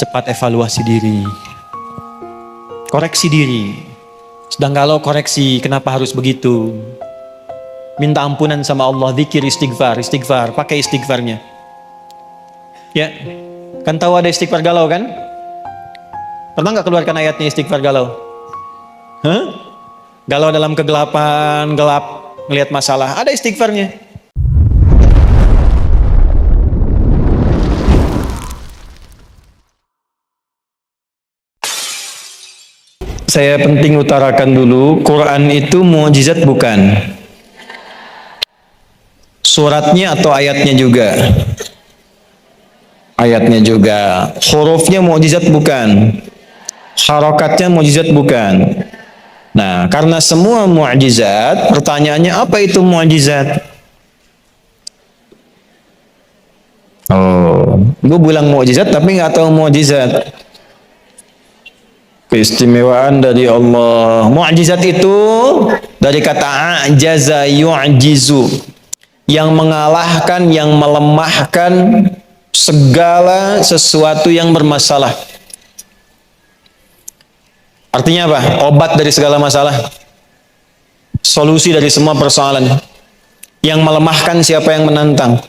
Cepat evaluasi diri, koreksi diri. Sedang kalau koreksi, kenapa harus begitu? Minta ampunan sama Allah, zikir, istighfar, pakai istighfarnya. Ya, kan tahu ada istighfar galau kan? Pernah nggak keluarkan ayatnya istighfar galau? Hah? Galau dalam kegelapan, gelap, ngelihat masalah, ada istighfarnya. Saya penting utarakan dulu, Quran itu mukjizat bukan? Suratnya atau ayatnya juga? Ayatnya juga. Hurufnya mukjizat bukan? Harakatnya mukjizat bukan? Nah, karena semua mukjizat, pertanyaannya apa itu mukjizat? Oh, gue bilang mukjizat tapi nggak tahu mukjizat. Keistimewaan dari Allah. Mukjizat itu dari kata ajaza yu'jizu, yang mengalahkan, yang melemahkan segala sesuatu yang bermasalah. Artinya apa? Obat dari segala masalah, solusi dari semua persoalan. Yang melemahkan siapa yang menantang.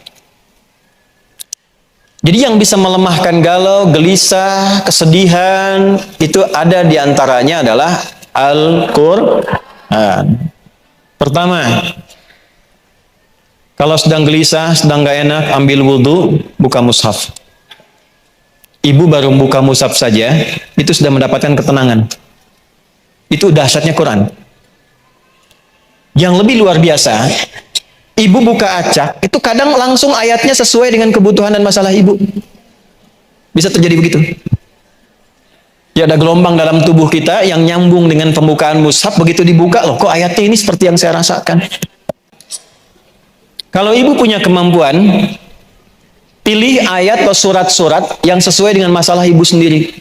Jadi yang bisa melemahkan galau, gelisah, kesedihan, itu ada di antaranya adalah Al-Quran. Pertama, kalau sedang gelisah, sedang gak enak, ambil wudhu, buka mushaf. Ibu baru buka mushaf saja, itu sudah mendapatkan ketenangan. Itu dahsyatnya Quran. Yang lebih luar biasa, ibu buka acak, itu kadang langsung ayatnya sesuai dengan kebutuhan dan masalah ibu. Bisa terjadi begitu. Ya, ada gelombang dalam tubuh kita yang nyambung dengan pembukaan mushaf, begitu dibuka, loh kok ayatnya ini seperti yang saya rasakan. Kalau ibu punya kemampuan, pilih ayat atau surat-surat yang sesuai dengan masalah ibu sendiri.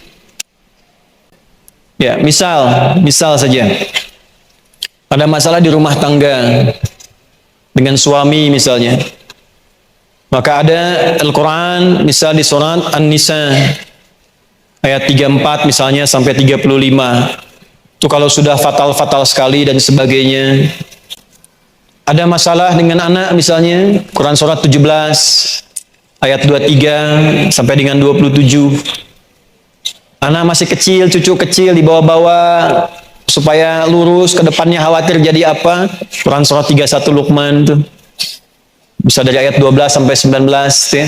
Ya, misal saja. Ada masalah di rumah tangga, dengan suami misalnya, maka ada Al-Quran misal di surat An-Nisa ayat 34 misalnya sampai 35. Itu kalau sudah fatal-fatal sekali dan sebagainya. Ada masalah dengan anak misalnya, Quran surat 17 ayat 23 sampai dengan 27. Anak masih kecil, cucu kecil dibawa-bawa supaya lurus ke depannya, khawatir jadi apa? Quran surat 31 Luqman tuh. Bisa dari ayat 12 sampai 19 ya.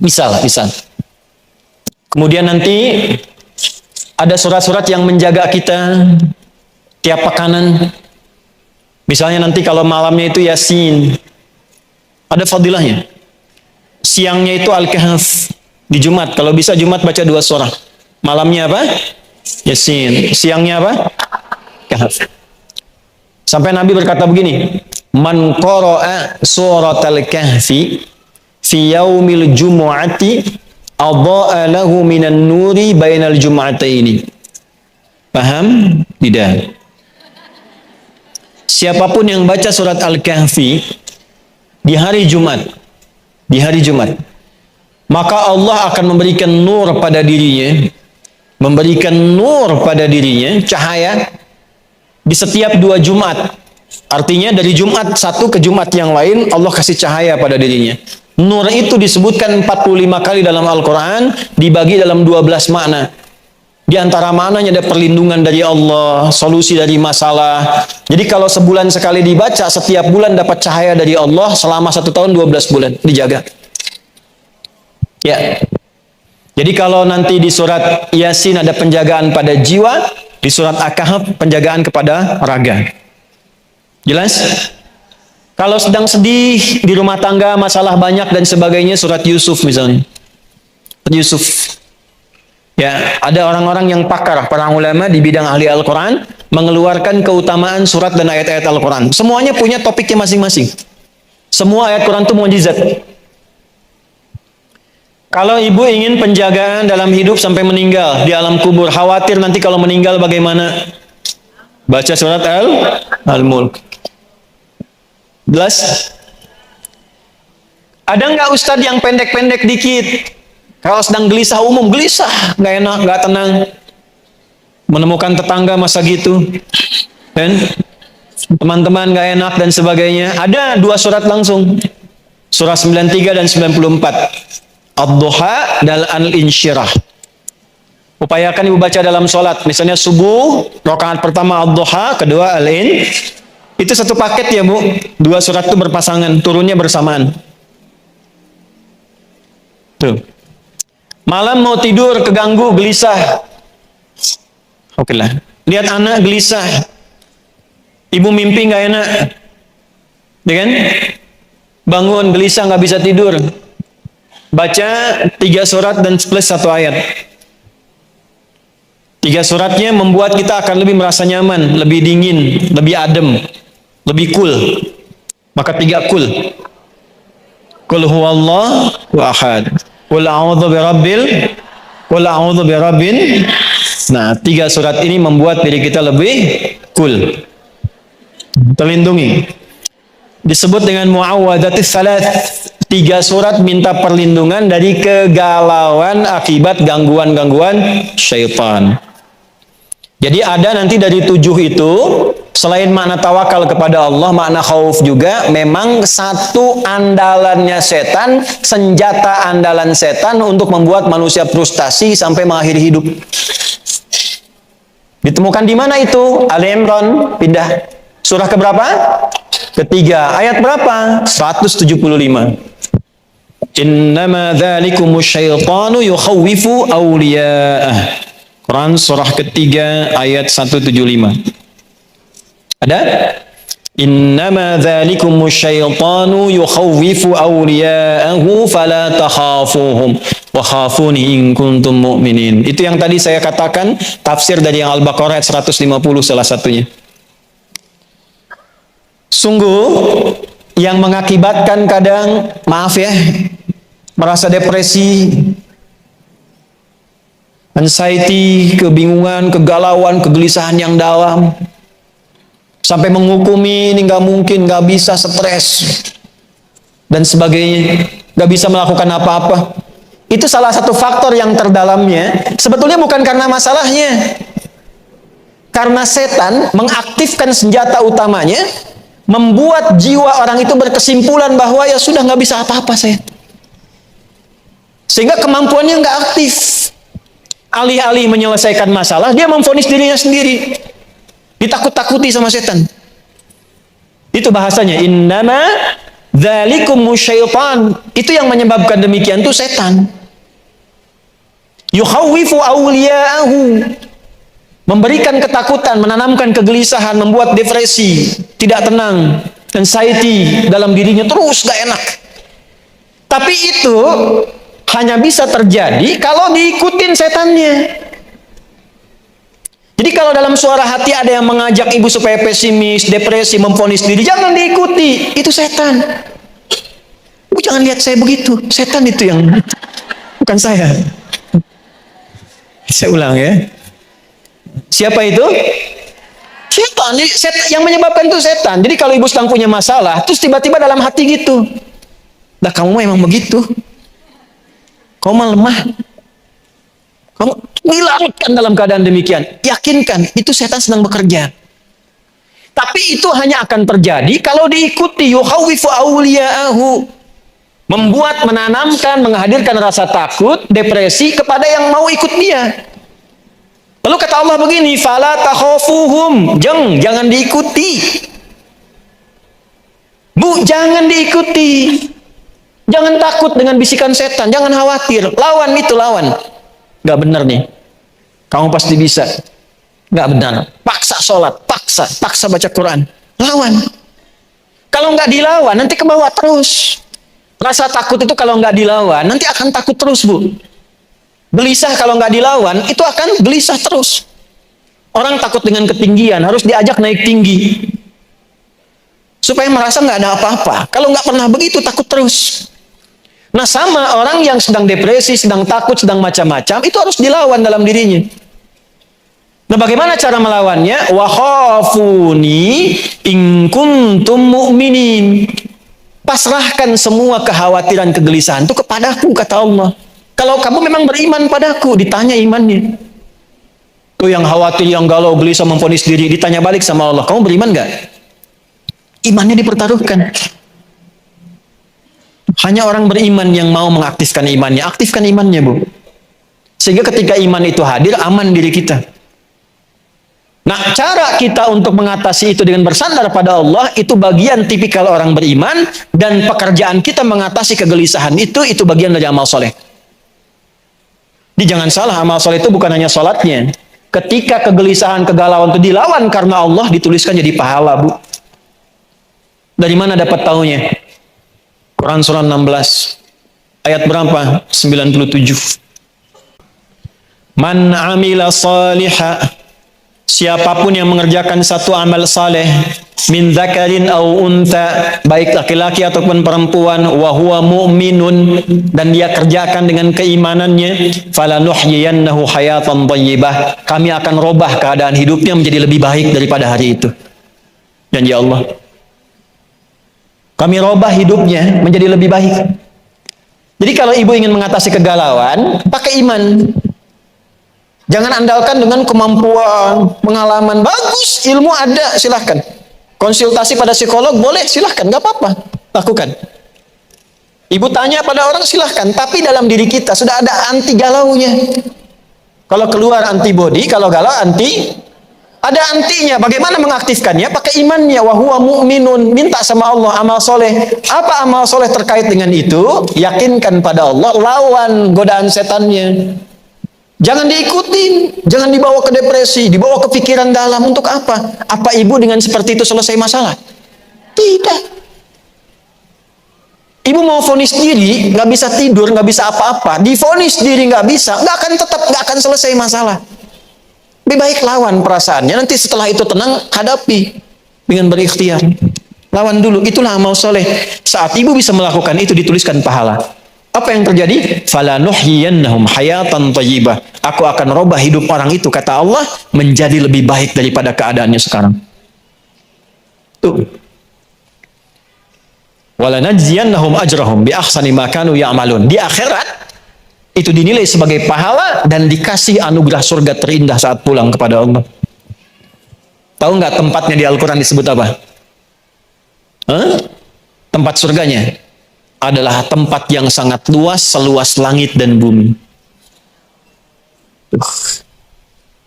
Misal. Kemudian nanti ada surat-surat yang menjaga kita tiap pekanan. Misalnya nanti kalau malamnya itu Yasin. Ada fadilahnya. Siangnya itu Al-Kahf. Di Jumat, kalau bisa Jumat baca 2 surah. Malamnya apa? Yasin. Siangnya apa? Kahf. Sampai Nabi berkata begini, man qara'a suratal kahfi fi yaumil jumu'ati adha'a lahu minan nuri bainal jum'ataini. Paham? Tidak. Siapapun yang baca surat Al-Kahfi di hari Jumat, maka Allah akan memberikan nur pada dirinya, cahaya di setiap 2 Jumat. Artinya dari Jumat satu ke Jumat yang lain, Allah kasih cahaya pada dirinya. Nur itu disebutkan 45 kali dalam Al-Quran, dibagi dalam 12 makna. Di antara maknanya ada perlindungan dari Allah, solusi dari masalah. Jadi kalau sebulan sekali dibaca, setiap bulan dapat cahaya dari Allah selama 1 tahun 12 bulan, dijaga. Ya. Jadi kalau nanti di surat Yasin ada penjagaan pada jiwa, di surat Al-Kahf penjagaan kepada raga. Jelas? Kalau sedang sedih di rumah tangga, masalah banyak dan sebagainya, surat Yusuf misalnya. Yusuf. Ya, ada orang-orang yang pakar, para ulama di bidang ahli Al-Quran, mengeluarkan keutamaan surat dan ayat-ayat Al-Quran. Semuanya punya topiknya masing-masing. Semua ayat Quran itu mukjizat. Kalau ibu ingin penjagaan dalam hidup sampai meninggal di alam kubur, khawatir nanti kalau meninggal bagaimana? Baca surat Al-Mulk. Jelas? Ada nggak ustadz yang pendek-pendek dikit? Kalau sedang gelisah umum, gelisah, nggak enak, nggak tenang. Menemukan tetangga masa gitu, dan teman-teman nggak enak dan sebagainya. Ada 2 surat langsung, surah 93 dan 94, Ad-Duha dan Al-Insyirah. Upayakan ibu baca dalam sholat, misalnya subuh, rakaat pertama Ad-Duha, kedua Al-In. Itu satu paket ya bu, 2 surat itu berpasangan, turunnya bersamaan. Tuh. Malam mau tidur, keganggu, gelisah. Oke lah. Lihat anak gelisah. Ibu mimpi nggak enak. Ya kan? Bangun, gelisah, nggak bisa tidur. Baca 3 surat dan plus 1 ayat. 3 suratnya membuat kita akan lebih merasa nyaman, lebih dingin, lebih adem, lebih cool. Maka 3 cool. Qul huwallahu ahad. Qul a'udzu birabbin. Nah, 3 surat ini membuat diri kita lebih cool, terlindungi. Disebut dengan muawwadatis salat. 3 surat minta perlindungan dari kegalauan akibat gangguan-gangguan syaitan. Jadi ada nanti dari 7 itu, selain makna tawakal kepada Allah, makna khauf juga, memang satu andalannya setan, senjata andalan setan untuk membuat manusia frustasi sampai mengakhiri hidup. Ditemukan di mana itu? Ali Imran, pindah. Surah keberapa? Ketiga. Ayat berapa? 175. Innama dzalikumus syaitanu yukhawwifu awliya'ah. Quran surah ketiga ayat 175. Ada? Innama dzalikumus syaitanu yukhawwifu awliya'ahu fala takhafuhum wa khafuni in kuntum mu'minin. Itu yang tadi saya katakan, tafsir dari yang Al-Baqarah ayat 150 salah satunya. Sungguh yang mengakibatkan kadang, maaf ya, merasa depresi, anxiety, kebingungan, kegalauan, kegelisahan yang dalam, sampai menghukumi ini nggak mungkin, nggak bisa, stres dan sebagainya, nggak bisa melakukan apa-apa. Itu salah satu faktor yang terdalamnya sebetulnya bukan karena masalahnya, karena setan mengaktifkan senjata utamanya, membuat jiwa orang itu berkesimpulan bahwa ya sudah nggak bisa apa-apa saya, sehingga kemampuannya nggak aktif. Alih-alih menyelesaikan masalah, dia memvonis dirinya sendiri, ditakut-takuti sama setan. Itu bahasanya, innama dzalikumus syaitan. Itu yang menyebabkan demikian itu setan. Yukhawwifu awliya'ahu, memberikan ketakutan, menanamkan kegelisahan, membuat depresi, tidak tenang, anxiety dalam dirinya, terus gak enak. Tapi itu hanya bisa terjadi kalau diikutin setannya. Jadi kalau dalam suara hati ada yang mengajak ibu supaya pesimis, depresi, memvonis diri, jangan diikuti, itu setan. Bu, jangan lihat saya begitu, setan itu yang, bukan saya. Saya ulang ya. Siapa itu? Setan. Yang menyebabkan itu setan. Jadi kalau ibu sedang punya masalah, terus tiba-tiba dalam hati gitu, lah kamu memang begitu, kamu mah lemah, kamu dilarutkan dalam keadaan demikian, yakinkan itu setan sedang bekerja. Tapi itu hanya akan terjadi kalau diikuti. Yukhawwifu awliya'ahu, membuat, menanamkan, menghadirkan rasa takut, depresi kepada yang mau ikut dia. Lalu kata Allah begini, fala takhafuhum, jangan diikuti. Bu, jangan diikuti. Jangan takut dengan bisikan setan, jangan khawatir. Lawan itu, lawan. Gak benar nih, kamu pasti bisa. Gak benar. Paksa sholat, paksa baca Quran. Lawan. Kalau nggak dilawan, nanti ke bawah terus. Rasa takut itu kalau nggak dilawan, nanti akan takut terus, Bu. Gelisah kalau nggak dilawan, itu akan gelisah terus. Orang takut dengan ketinggian, harus diajak naik tinggi, supaya merasa nggak ada apa-apa. Kalau nggak pernah begitu, takut terus. Nah, sama orang yang sedang depresi, sedang takut, sedang macam-macam, itu harus dilawan dalam dirinya. Nah, bagaimana cara melawannya? Wa khafuni in kuntum mu'minin. Pasrahkan semua kekhawatiran, kegelisahan itu kepadaku, kata Allah. Kalau kamu memang beriman padaku, ditanya imannya. Tuh yang khawatir, yang galau, gelisah, memvonis diri, ditanya balik sama Allah, kamu beriman nggak? Imannya dipertaruhkan. Hanya orang beriman yang mau mengaktifkan imannya. Aktifkan imannya, Bu. Sehingga ketika iman itu hadir, aman diri kita. Nah, cara kita untuk mengatasi itu dengan bersandar pada Allah, itu bagian tipikal orang beriman, dan pekerjaan kita mengatasi kegelisahan itu bagian dari amal soleh. Jadi jangan salah, amal soleh itu bukan hanya sholatnya. Ketika kegelisahan, kegalauan itu dilawan karena Allah, dituliskan jadi pahala, Bu. Dari mana dapat taunya? Quran surah 16, ayat berapa? 97. Man amila salihah, siapapun yang mengerjakan satu amal saleh, min dzakarin au unta, baik laki-laki ataupun perempuan, wa huwa mu'minun, dan dia kerjakan dengan keimanannya, falanuhyiyannahu hayatan thayyibah, kami akan robah keadaan hidupnya menjadi lebih baik daripada hari itu. Janji Allah. Kami robah hidupnya menjadi lebih baik. Jadi kalau ibu ingin mengatasi kegalauan, pakai iman. Jangan andalkan dengan kemampuan, pengalaman. Bagus, ilmu ada, silahkan. Konsultasi pada psikolog boleh, silahkan, nggak apa-apa, lakukan. Ibu tanya pada orang, silahkan. Tapi dalam diri kita sudah ada anti galaunya. Kalau keluar antibody, kalau galau ada antinya. Bagaimana mengaktifkannya? Pakai imannya. Wa huwa mu'minun. Minta sama Allah amal soleh. Apa amal soleh terkait dengan itu? Yakinkan pada Allah, lawan godaan setannya. Jangan diikutin, jangan dibawa ke depresi, dibawa ke pikiran dalam. Untuk apa? Apa ibu dengan seperti itu selesai masalah? Tidak. Ibu mau vonis diri, nggak bisa tidur, nggak bisa apa-apa. Divonis diri nggak bisa, nggak akan selesai masalah. Lebih baik lawan perasaannya. Nanti setelah itu tenang, hadapi dengan berikhtiar. Lawan dulu. Itulah amal soleh. Saat ibu bisa melakukan itu, dituliskan pahala. Apa yang terjadi? Falanuhyiyannahum hayatan thayyibah. Aku akan robah hidup orang itu, kata Allah, menjadi lebih baik daripada keadaannya sekarang. Tuh. Walanajziyannahum ajrahum bi ahsani ma kanu ya'malun. Di akhirat itu dinilai sebagai pahala dan dikasih anugerah surga terindah saat pulang kepada Allah. Tahu nggak tempatnya di Al-Quran disebut apa? Tempat surganya adalah tempat yang sangat luas, seluas langit dan bumi.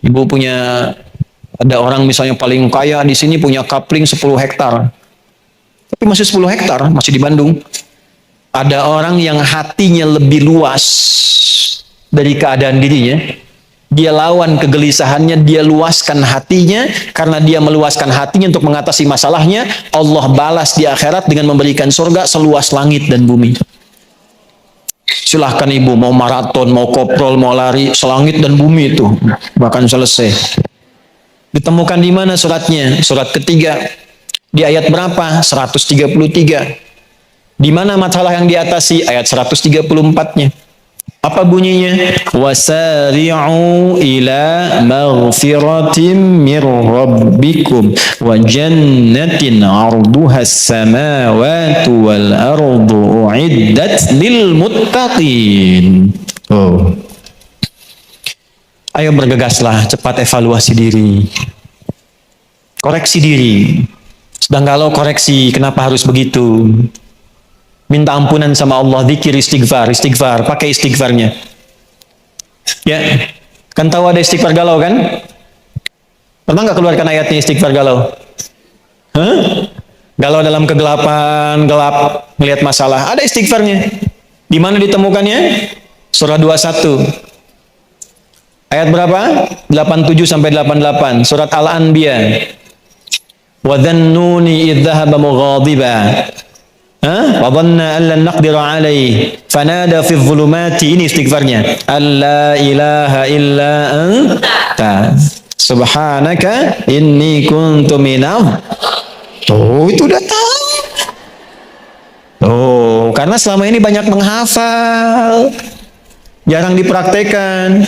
Ibu punya, ada orang misalnya paling kaya di sini punya kapling 10 hektar. Tapi masih 10 hektar, masih di Bandung. Ada orang yang hatinya lebih luas dari keadaan dirinya. Dia lawan kegelisahannya, dia luaskan hatinya. Karena dia meluaskan hatinya untuk mengatasi masalahnya, Allah balas di akhirat dengan memberikan surga seluas langit dan bumi. Silahkan ibu, mau maraton, mau koprol, mau lari, selangit dan bumi itu bahkan selesai. Ditemukan di mana suratnya? Surat ketiga. Di ayat berapa? 133. Di mana masalah yang diatasi? Ayat 134-nya. Apa bunyinya? Wasari'u ila maghfiratin mir rabbikum wa jannatin 'arduha as-samawati wal ardu u'iddat lil muttaqin. Oh. Ayo bergegaslah, cepat evaluasi diri. Koreksi diri. Sedang galau, koreksi, kenapa harus begitu? Minta ampunan sama Allah, zikir, istighfar, pakai istighfarnya. Ya, kan tahu ada istighfar galau kan? Pernah nggak keluarkan ayatnya istighfar galau? Galau dalam kegelapan, gelap, melihat masalah, ada istighfarnya. Di mana ditemukannya? Surah 21. Ayat berapa? 87 sampai 88. Surat Al-Anbiya. Wa dhannuni idh dhahaba mughadiba. Wa dhanna an lan naqdira alaihi fanada fi dhulumati. Ini istighfarnya. Alla ilaha illa anta subhanaka inni kuntu minadh. Oh, itu udah tahu. Oh, karena selama ini banyak menghafal, jarang dipraktekan.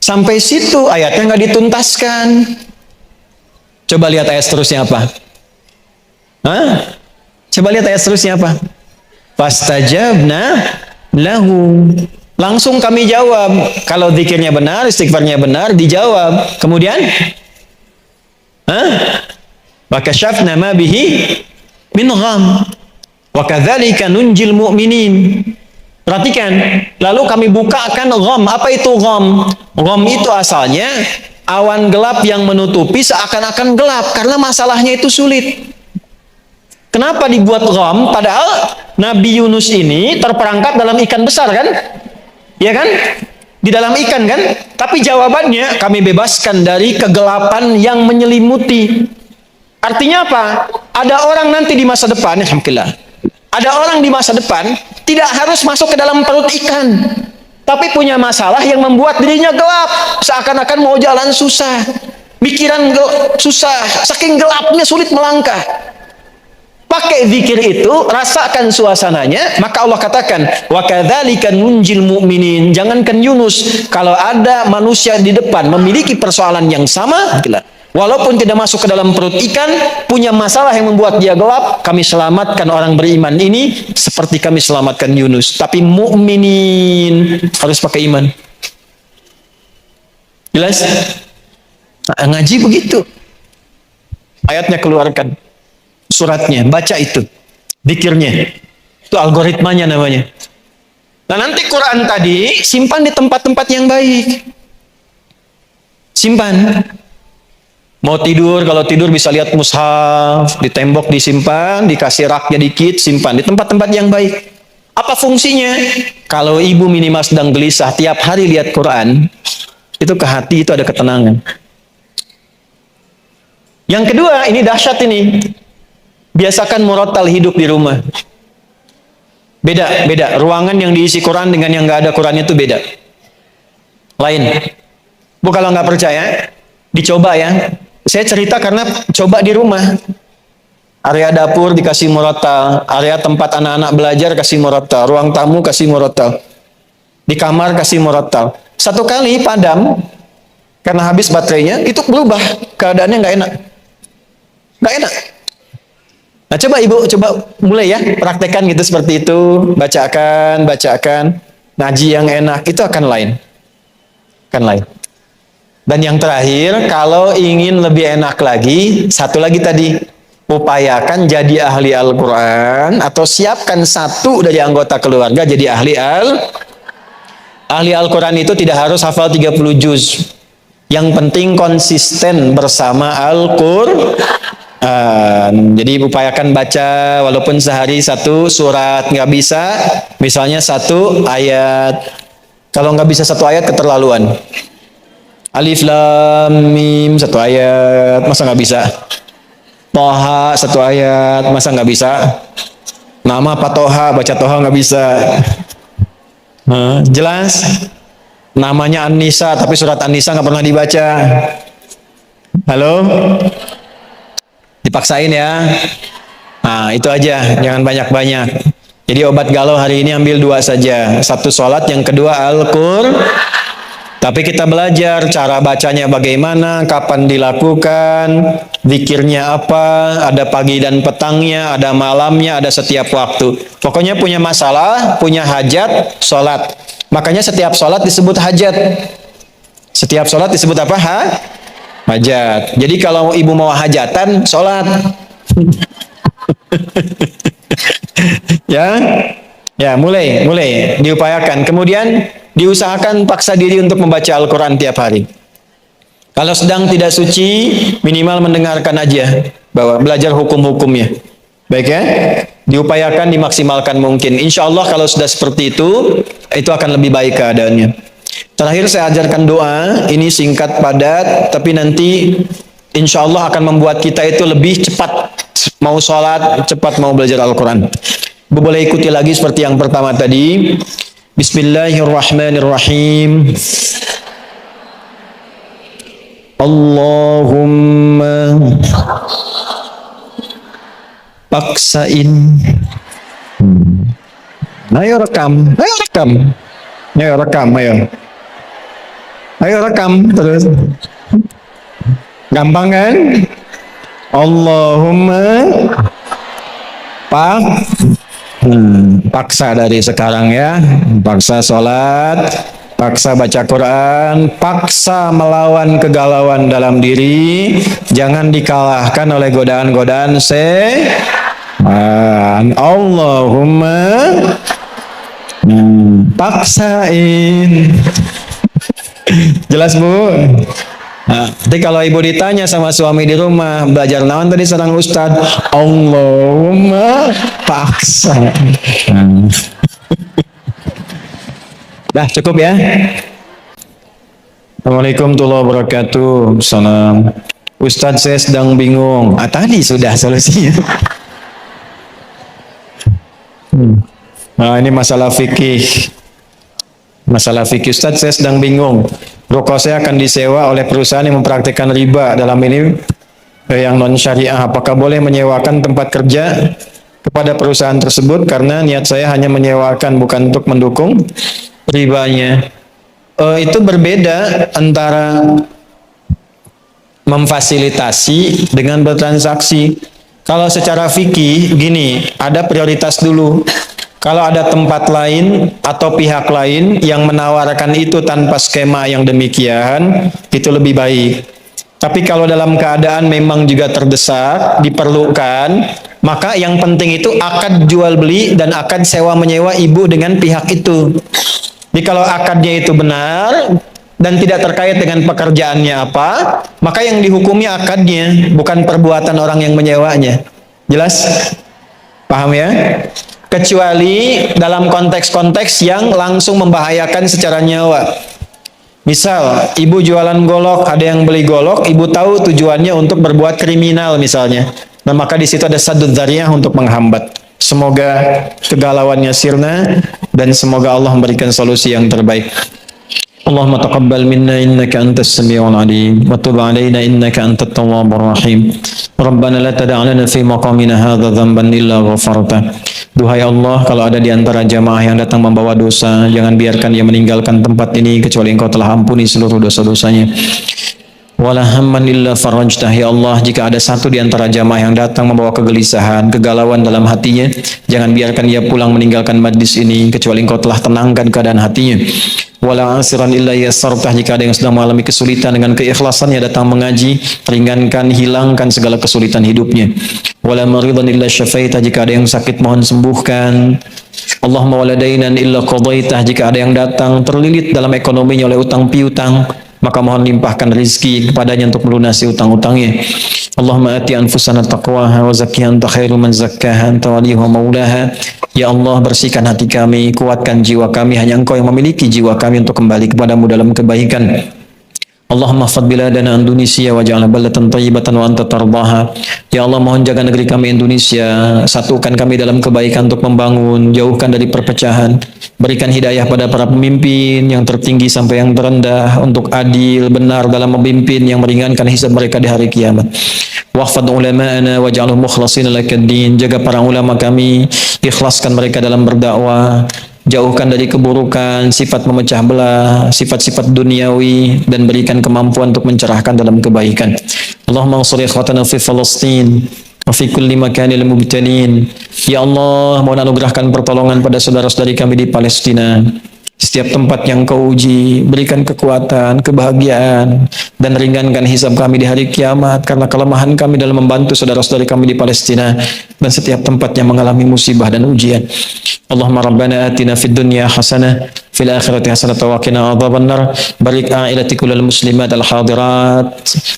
Sampai situ ayatnya nggak dituntaskan. Coba lihat ayat seterusnya apa? Coba lihat ayat seterusnya apa? Fastajabna lahu. Langsung kami jawab. Kalau zikirnya benar, istighfarnya benar, dijawab. Kemudian, wa kasyafna ma bihi min gham. Wa kadzalika nunjil mu'minin. Perhatikan, lalu kami bukakan gham. Apa itu gham? Gham itu asalnya awan gelap yang menutupi seakan-akan gelap karena masalahnya itu sulit. Kenapa dibuat gham? Padahal Nabi Yunus ini terperangkap dalam ikan besar kan? Ya kan? Di dalam ikan kan? Tapi jawabannya kami bebaskan dari kegelapan yang menyelimuti. Artinya apa? Ada orang nanti di masa depan, alhamdulillah. Ada orang di masa depan tidak harus masuk ke dalam perut ikan. Tapi punya masalah yang membuat dirinya gelap. Seakan-akan mau jalan susah. Pikiran susah. Saking gelapnya sulit melangkah. Pakai zikir itu, rasakan suasananya, maka Allah katakan, wa kadzalika nunjil mu'minin. Jangankan Yunus, kalau ada manusia di depan memiliki persoalan yang sama, walaupun tidak masuk ke dalam perut ikan, punya masalah yang membuat dia gelap, kami selamatkan orang beriman ini seperti kami selamatkan Yunus. Tapi mukminin harus pakai iman. Jelas? Nah, ngaji begitu. Ayatnya keluarkan. Suratnya, baca itu, zikirnya, itu algoritmanya namanya. Nah nanti Quran tadi simpan di tempat-tempat yang baik, simpan. Mau tidur, kalau tidur bisa lihat mushaf, di tembok disimpan, dikasih raknya dikit, simpan di tempat-tempat yang baik. Apa fungsinya? Kalau ibu minimal sedang gelisah, tiap hari lihat Quran, itu ke hati itu ada ketenangan. Yang kedua, ini dahsyat ini. Biasakan murattal hidup di rumah. Beda. Ruangan yang diisi Quran dengan yang nggak ada Qurannya itu beda. Lain. Bu kalau nggak percaya, dicoba ya. Saya cerita karena coba di rumah. Area dapur dikasih murattal, area tempat anak-anak belajar kasih murattal, ruang tamu kasih murattal, di kamar kasih murattal. Satu kali padam karena habis baterainya, itu berubah keadaannya nggak enak. Nggak enak. Nah coba ibu, coba mulai ya, praktekkan gitu seperti itu, bacakan, ngaji yang enak, itu akan lain. Dan yang terakhir, kalau ingin lebih enak lagi, satu lagi tadi, upayakan jadi ahli Al-Quran, atau siapkan satu dari anggota keluarga jadi ahli Al-Quran itu tidak harus hafal 30 juz. Yang penting konsisten bersama Al-Quran. Jadi upayakan baca walaupun sehari satu surat, nggak bisa misalnya satu ayat. Kalau nggak bisa satu ayat keterlaluan. Alif lam mim satu ayat, masa nggak bisa? Toha satu ayat, masa nggak bisa? Nama apa Toha, baca Toha nggak bisa. Jelas? Namanya An-Nisa tapi surat An-Nisa nggak pernah dibaca. Halo? Dipaksain ya. Nah itu aja, jangan banyak-banyak. Jadi obat galau hari ini ambil 2 saja. Satu sholat, yang kedua Al-Qur'an. Tapi kita belajar cara bacanya bagaimana, kapan dilakukan, zikirnya apa, ada pagi dan petangnya, ada malamnya, ada setiap waktu. Pokoknya punya masalah, punya hajat, sholat. Makanya setiap sholat disebut hajat. Setiap sholat disebut apa? Hajat. Jadi kalau ibu mau hajatan, sholat. Ya, mulai diupayakan. Kemudian diusahakan paksa diri untuk membaca Al-Quran tiap hari. Kalau sedang tidak suci, minimal mendengarkan aja, bahwa belajar hukum-hukumnya. Baik ya, diupayakan dimaksimalkan mungkin. Insya Allah kalau sudah seperti itu akan lebih baik keadaannya. Terakhir saya ajarkan doa, ini singkat padat, tapi nanti insya Allah akan membuat kita itu lebih cepat mau sholat, cepat mau belajar Al-Quran. Boleh ikuti lagi seperti yang pertama tadi. Bismillahirrahmanirrahim. Allahumma paksain. Ayo rekam. Ayo rekam terus. Gampang kan? Allahumma Paksa dari sekarang ya, paksa sholat, paksa baca Quran, paksa melawan kegalauan dalam diri, jangan dikalahkan oleh godaan-godaan Allahumma paksain. Jelas Bu? Nah, nanti kalau ibu ditanya sama suami di rumah, belajar naon tadi sareng Ustad, Allahumma paksa. Dah cukup ya. Assalamualaikum warahmatullahi wabarakatuh. Salam. Ustadz saya sedang bingung. Tadi sudah solusinya. Nah ini masalah fikih. Masalah fikih, Ustadz saya sedang bingung. Ruko saya akan disewa oleh perusahaan yang mempraktikkan riba dalam ini yang non syariah. Apakah boleh menyewakan tempat kerja kepada perusahaan tersebut karena niat saya hanya menyewakan bukan untuk mendukung ribanya? Itu berbeda antara memfasilitasi dengan bertransaksi. Kalau secara fikih gini, ada prioritas dulu. Kalau ada tempat lain atau pihak lain yang menawarkan itu tanpa skema yang demikian, itu lebih baik. Tapi kalau dalam keadaan memang juga terdesak, diperlukan, maka yang penting itu akad jual beli dan akad sewa menyewa ibu dengan pihak itu. Jadi kalau akadnya itu benar dan tidak terkait dengan pekerjaannya apa, maka yang dihukumi akadnya, bukan perbuatan orang yang menyewanya. Jelas? Paham ya? Kecuali dalam konteks-konteks yang langsung membahayakan secara nyawa. Misal, ibu jualan golok, ada yang beli golok, ibu tahu tujuannya untuk berbuat kriminal misalnya. Nah, maka di situ ada saddud dzariyah untuk menghambat. Semoga kegalauannya sirna dan semoga Allah memberikan solusi yang terbaik. Allahumma taqabbal minna innaka antas samiul alim wa tub alaina innaka antat tawwabur rahim. Rabbana la tada' lana fi maqamina hadza dhanban illa ghafarta. Duhai Allah, kalau ada di antara jamaah yang datang membawa dosa, jangan biarkan ia meninggalkan tempat ini kecuali Engkau telah ampuni seluruh dosa-dosanya. Wala hamman illa farajtah. Ya Allah, jika ada satu di antara jamaah yang datang membawa kegelisahan, kegalauan dalam hatinya, jangan biarkan ia pulang meninggalkan majlis ini kecuali Engkau telah tenangkan keadaan hatinya. Wala asiran illa yassartah. Jika ada yang sedang mengalami kesulitan, dengan keikhlasannya datang mengaji, ringankan, hilangkan segala kesulitan hidupnya. Wala maridan illa syafaitah. Jika ada yang sakit, mohon sembuhkan. Allahumma waladainan illa qadaitah. Jika ada yang datang terlilit dalam ekonominya oleh utang piutang, maka mohon limpahkan rizki kepadanya untuk melunasi utang-utangnya. Allahumma ati anfusana taqwaha wa zakkiha anta khairu man zakkaha anta waliyuha maulaha. Ya Allah, bersihkan hati kami, kuatkan jiwa kami, hanya Engkau yang memiliki jiwa kami untuk kembali kepadamu dalam kebaikan. Allahumma fad biladana Indonesia wa ja'alna balatan thayyibatan wa anta tardaha. Ya Allah, mohon jaga negeri kami Indonesia, satukan kami dalam kebaikan untuk membangun, jauhkan dari perpecahan. Berikan hidayah pada para pemimpin yang tertinggi sampai yang terendah untuk adil, benar dalam memimpin, yang meringankan hisab mereka di hari kiamat. Wahfad ulama'ana waj'alhum mukhlasin lakad-din. Jaga para ulama kami, ikhlaskan mereka dalam berdakwah. Jauhkan dari keburukan, sifat memecah belah, sifat-sifat duniawi, dan berikan kemampuan untuk mencerahkan dalam kebaikan. Allahumma ansur ikhwatana fi Palestin wa fi kulli makanil mubtalin. Ya Allah, mohon anugerahkan pertolongan pada saudara-saudari kami di Palestina. Setiap tempat yang Kau uji, berikan kekuatan, kebahagiaan, dan ringankan hisab kami di hari kiamat karena kelemahan kami dalam membantu saudara-saudari kami di Palestina dan setiap tempat yang mengalami musibah dan ujian. Allahumma rabbana atina fid dunya hasanah fil akhirati hasanah wa qina adzabannar. Barik a'ilati kullal muslimat al hadirat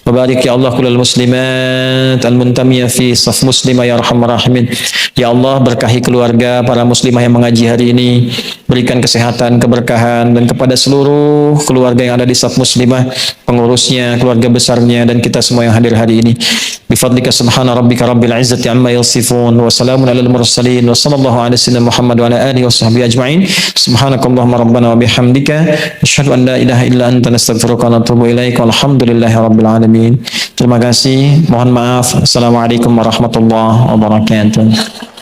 wa barik ya Allah kullal muslimat al muntamiyah fi saf muslimah ya arhamar rahimin. Ya Allah, berkahi keluarga para muslimah yang mengaji hari ini, berikan kesehatan, keberkahan, dan kepada seluruh keluarga yang ada di saf muslimah, pengurusnya, keluarga besarnya, dan kita semua yang hadir hari ini. Bifadlika subhana rabbika rabbil izzati amma yasifun wa salamun alal mursalin wa sallallahu ala sayyidina Muhammad wa ala alihi wa sahbihi ajma'in. Subhanakallahumma rabbana wa bihamdika asyhadu an la ilaha illa anta nastaghfiruka wa natubu ilaik. Walhamdulillahi rabbil alamin. Terima kasih. Mohon maaf. Assalamualaikum warahmatullahi wabarakatuh.